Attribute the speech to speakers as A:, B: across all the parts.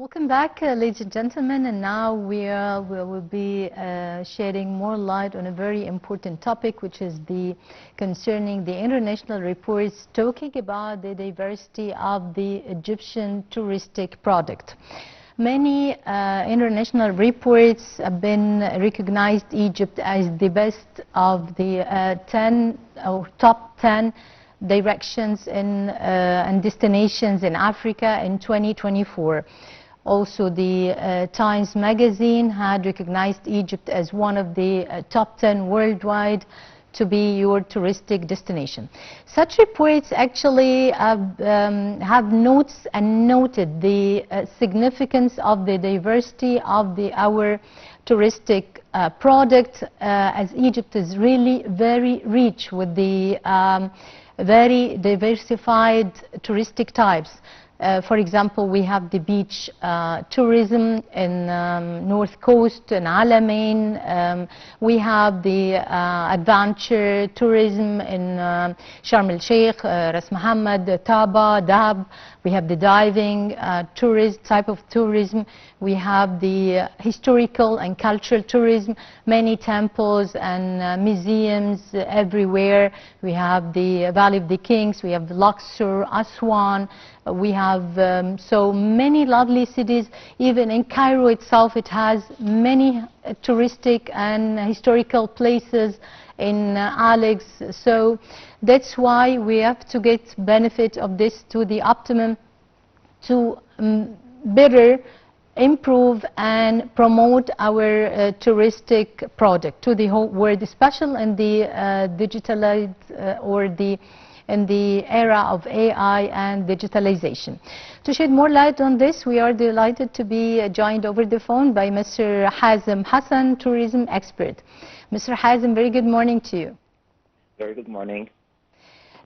A: Welcome back, ladies and gentlemen, and now we will be shedding more light on a very important topic, which is concerning the international reports talking about the diversity of the Egyptian touristic product. Many international reports have been recognized Egypt as the best of the 10 or top 10 directions and destinations in Africa in 2024. Also, the Times magazine had recognized Egypt as one of the top 10 worldwide to be your touristic destination. Such reports actually have notes and noted the significance of the diversity of our touristic product, as Egypt is really very rich with the very diversified touristic types. For example, we have the beach tourism in North Coast and Alamein. We have the adventure tourism in Sharm el-Sheikh, Ras Mohammed, Taba, Dahab. We have the diving type of tourism. We have the historical and cultural tourism, many temples and museums everywhere. We have the Valley of the Kings, we have Luxor, Aswan. We have so many lovely cities. Even in Cairo itself, it has many touristic and historical places in Alex. So that's why we have to get benefit of this to the optimum to better improve and promote our touristic product to the whole world, especially in the digitalized or in the era of AI and digitalization. To shed more light on this, we are delighted to be joined over the phone by Mr. Hazem Hassan, tourism expert. Mr. Hazem, very good morning to you.
B: Very good morning.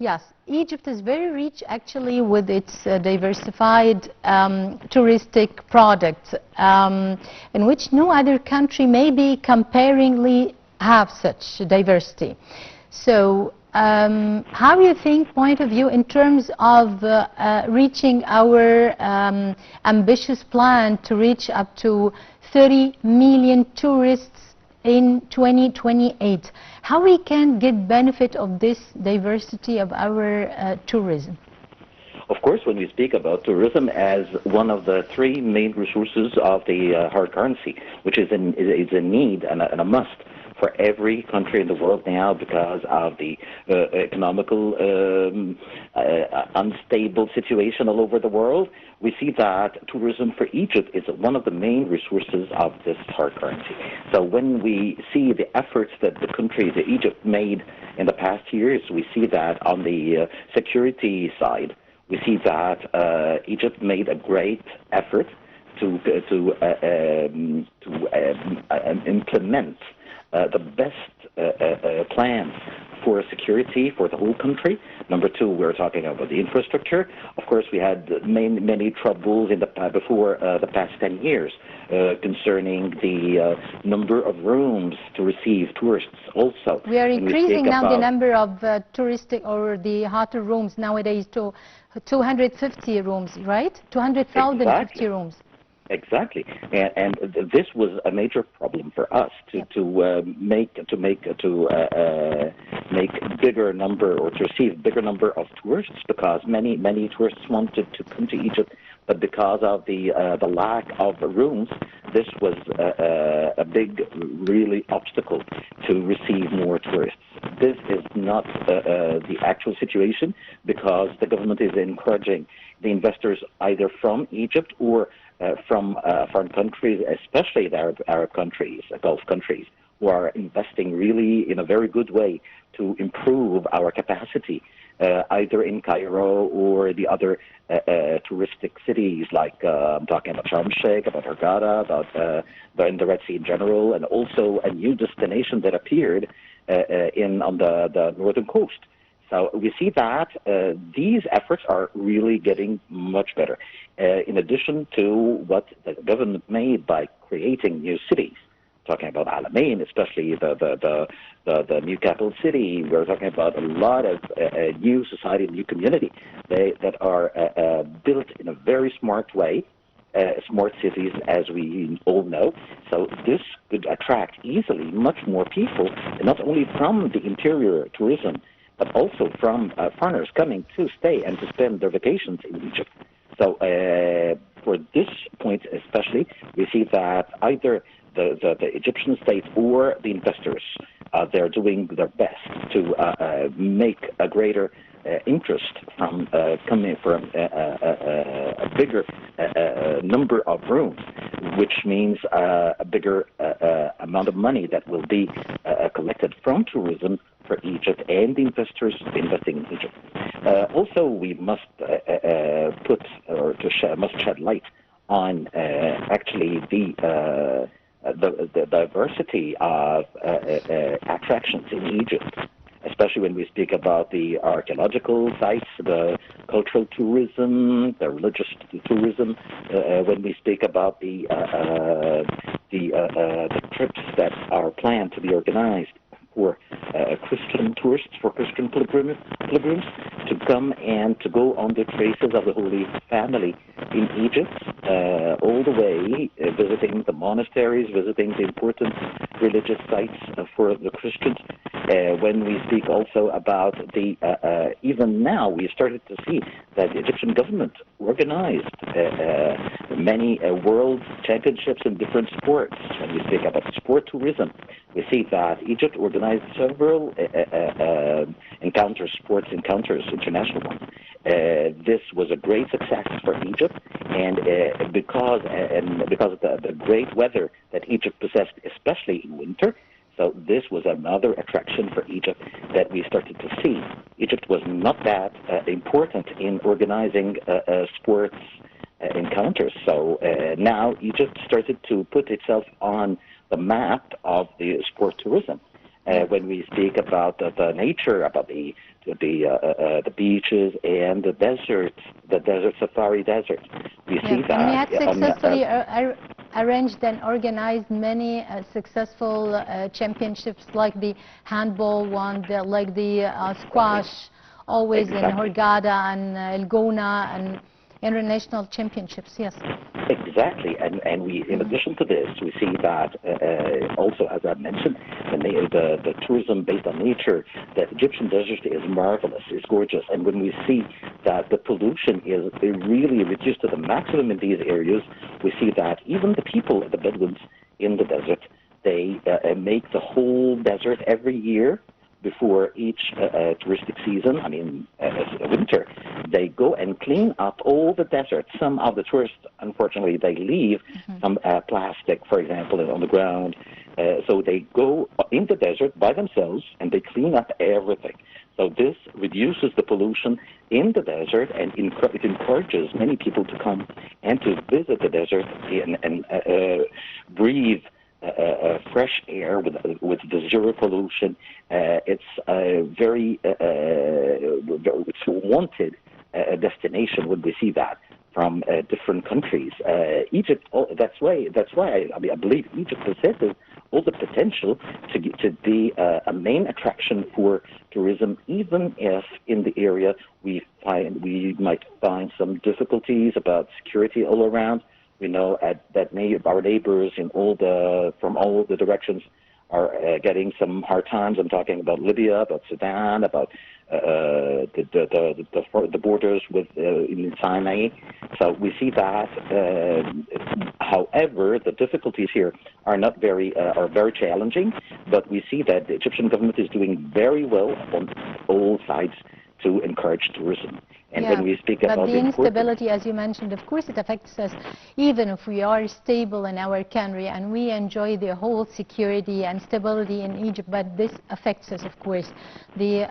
A: Yes, Egypt is very rich actually with its diversified touristic product, in which no other country maybe comparingly have such diversity. So how do you think, point of view, in terms of reaching our ambitious plan to reach up to 30 million tourists in 2028, how we can get benefit of this diversity of our tourism?
B: Of course, when we speak about tourism as one of the three main resources of the hard currency, which is a need and a must for every country in the world now because of the economical unstable situation all over the world, we see that tourism for Egypt is one of the main resources of this hard currency. So when we see the efforts that the Egypt made in the past years, we see that on the security side, we see that Egypt made a great effort to implement the best plans for security for the whole country. Number two, we're talking about the infrastructure. Of course, we had many troubles in before the past 10 years concerning the number of rooms to receive tourists also.
A: We are increasing now the number of touristic or the hotel rooms nowadays to 250 rooms, right? 200,050
B: exactly.
A: rooms.
B: Exactly, and this was a major problem for us to make bigger number or to receive bigger number of tourists, because many tourists wanted to come to Egypt, but because of the lack of rooms, this was a big really obstacle to receive more tourists. This is not the actual situation, because the government is encouraging the investors either from Egypt or from foreign countries, especially the Arab countries, Gulf countries, who are investing really in a very good way to improve our capacity, either in Cairo or the other touristic cities, like I'm talking about Sharm el-Sheikh, about Hurghada, about the Red Sea in general, and also a new destination that appeared on the northern coast. So we see that these efforts are really getting much better. In addition to what the government made by creating new cities, talking about Alamein, especially the new capital city, we're talking about a lot of new society, new community that are built in a very smart way smart cities, as we all know. So this could attract easily much more people, not only from the interior tourism, but also from foreigners coming to stay and to spend their vacations in Egypt. So for this point especially, we see that either the Egyptian state or the investors, they're doing their best to make a greater interest from coming from a bigger number of rooms, which means a bigger amount of money that will be collected from tourism for Egypt and the investors investing in Egypt. Also, we must must shed light on actually the diversity of attractions in Egypt, especially when we speak about the archaeological sites, the cultural tourism, the religious tourism. When we speak about the trips that are planned to be organized for Christian tourists, for Christian pilgrims to come and to go on the traces of the Holy Family in Egypt, all the way visiting the monasteries, visiting the important religious sites for the Christians. When we speak also about the, even now we started to see that the Egyptian government organized many world championships in different sports. When we speak about sport tourism, we see that Egypt organized several sports encounters, international ones. This was a great success for Egypt, and because of the great weather that Egypt possessed, especially in winter. So this was another attraction for Egypt that we started to see. Egypt was not that important in organizing sports encounters. So now Egypt started to put itself on the map of the sport tourism. When we speak about the nature, about the beaches and the deserts, the desert safari desert, we see that.
A: And we had successfully arranged and organized many successful championships, like the handball one, like the squash, always in Hurghada and El Gouna, and international championships. Yes.
B: Exactly, and we, in addition to this, we see that also, as I mentioned, the tourism based on nature, the Egyptian desert is marvelous, is gorgeous, and when we see that the pollution is really reduced to the maximum in these areas, we see that even the people, the Bedouins in the desert, they make the whole desert every year before each touristic season, winter, they go and clean up all the desert. Some of the tourists, unfortunately, they leave some plastic, for example, on the ground. So they go in the desert by themselves and they clean up everything. So this reduces the pollution in the desert, and it encourages many people to come and to visit the desert and breathe fresh air with the zero pollution. It's a very it's wanted destination when we see that from different countries. Egypt, that's why I believe Egypt possesses all the potential to be a main attraction for tourism, even if in the area we might find some difficulties about security all around. We know that our neighbors from all the directions are getting some hard times. I'm talking about Libya, about Sudan, about the borders with in Sinai. So we see that. However, the difficulties here are very challenging. But we see that the Egyptian government is doing very well on all sides to encourage tourism. And when we speak about
A: the instability, as you mentioned, of course it affects us, even if we are stable in our country and we enjoy the whole security and stability in Egypt, but this affects us, of course. The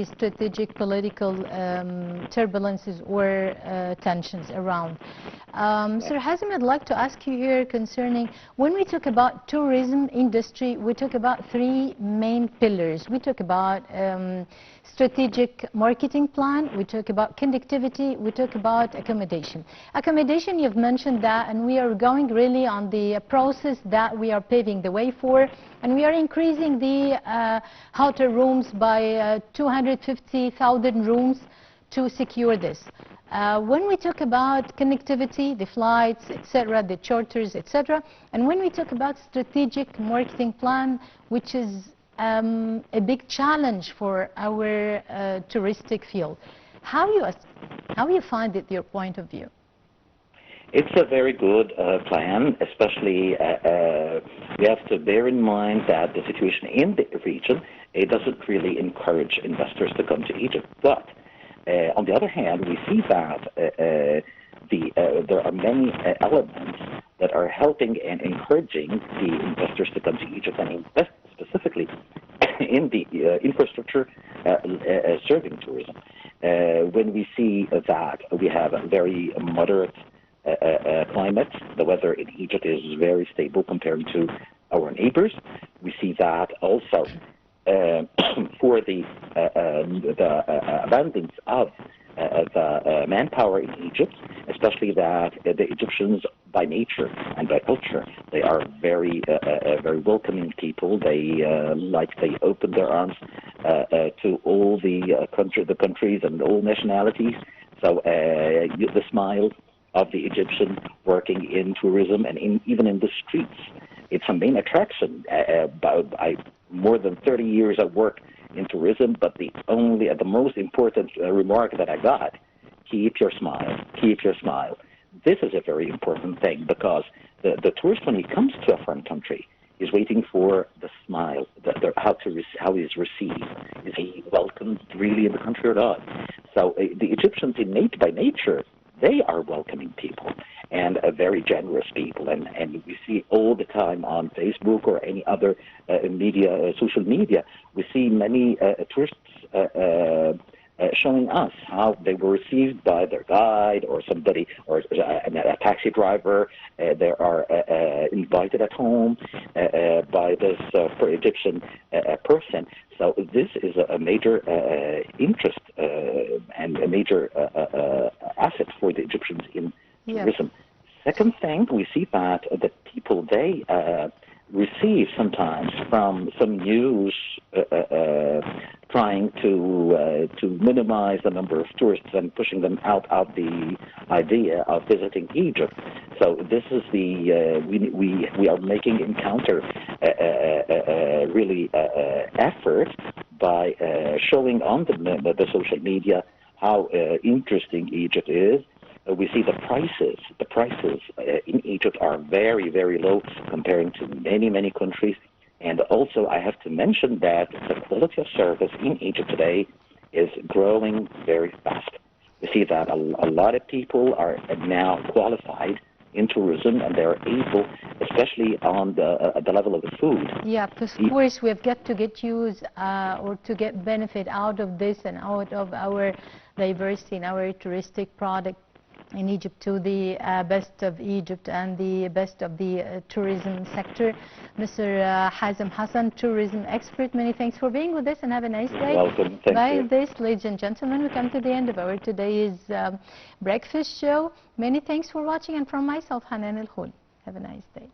A: strategic political turbulences or tensions around. Sir Hazem, I'd like to ask you here concerning, when we talk about tourism industry, we talk about three main pillars. We talk about strategic marketing plan, we talk about connectivity, we talk about accommodation. Accommodation, you've mentioned that, and we are going really on the process that we are paving the way for, and we are increasing the hotel rooms by 250,000 rooms to secure this. When we talk about connectivity, the flights, etc., the charters, etc., and when we talk about strategic marketing plan, which is a big challenge for our touristic field, how you find it, your point of view?
B: It's a very good plan, especially we have to bear in mind that the situation in the region, it doesn't really encourage investors to come to Egypt. But on the other hand, we see that there are many elements that are helping and encouraging the investors to come to Egypt and invest specifically in the infrastructure serving tourism. When we see that we have a very moderate climate, the weather in Egypt is very stable compared to our neighbors. We see that also for the abundance of the manpower in Egypt, especially that the Egyptians by nature and by culture, they are very welcoming people. They open their arms to all the countries and all nationalities. So the smile of the Egyptian working in tourism and even in the streets, it's a main attraction. More than 30 years of work in tourism, but the most important remark that I got: keep your smile, keep your smile. This is a very important thing, because the tourist, when he comes to a foreign country, is waiting for the smile, how he is received. Is he welcomed really in the country or not? So the Egyptians, by nature, they are welcoming people and very generous people, and we see all the time on Facebook or any other media, social media, we see many tourists showing us how they were received by their guide or somebody, or a taxi driver. They are invited at home by this Egyptian person. So this is a major interest and a major asset for the Egyptians in tourism. Second thing, we see that the people, they receive sometimes from some news trying to minimize the number of tourists and pushing them out of the idea of visiting Egypt. So this is we are making encounter really effort by showing on the social media how interesting Egypt is. We see the prices. The prices in Egypt are very, very low comparing to many countries. And also, I have to mention that the quality of service in Egypt today is growing very fast. We see that a lot of people are now qualified in tourism, and they're able, especially on the level of the food.
A: Yeah, of course, we've got to get use or to get benefit out of this and out of our diversity in our touristic product in Egypt, to the best of Egypt and the best of the tourism sector. Mr. Hazem Hassan, tourism expert, many thanks for being with us, and have a nice day.
B: Welcome. Thank
A: By
B: you.
A: this, ladies and gentlemen, we come to the end of our today's breakfast show. Many thanks for watching, and from myself, Hanan El Khul. Have a nice day.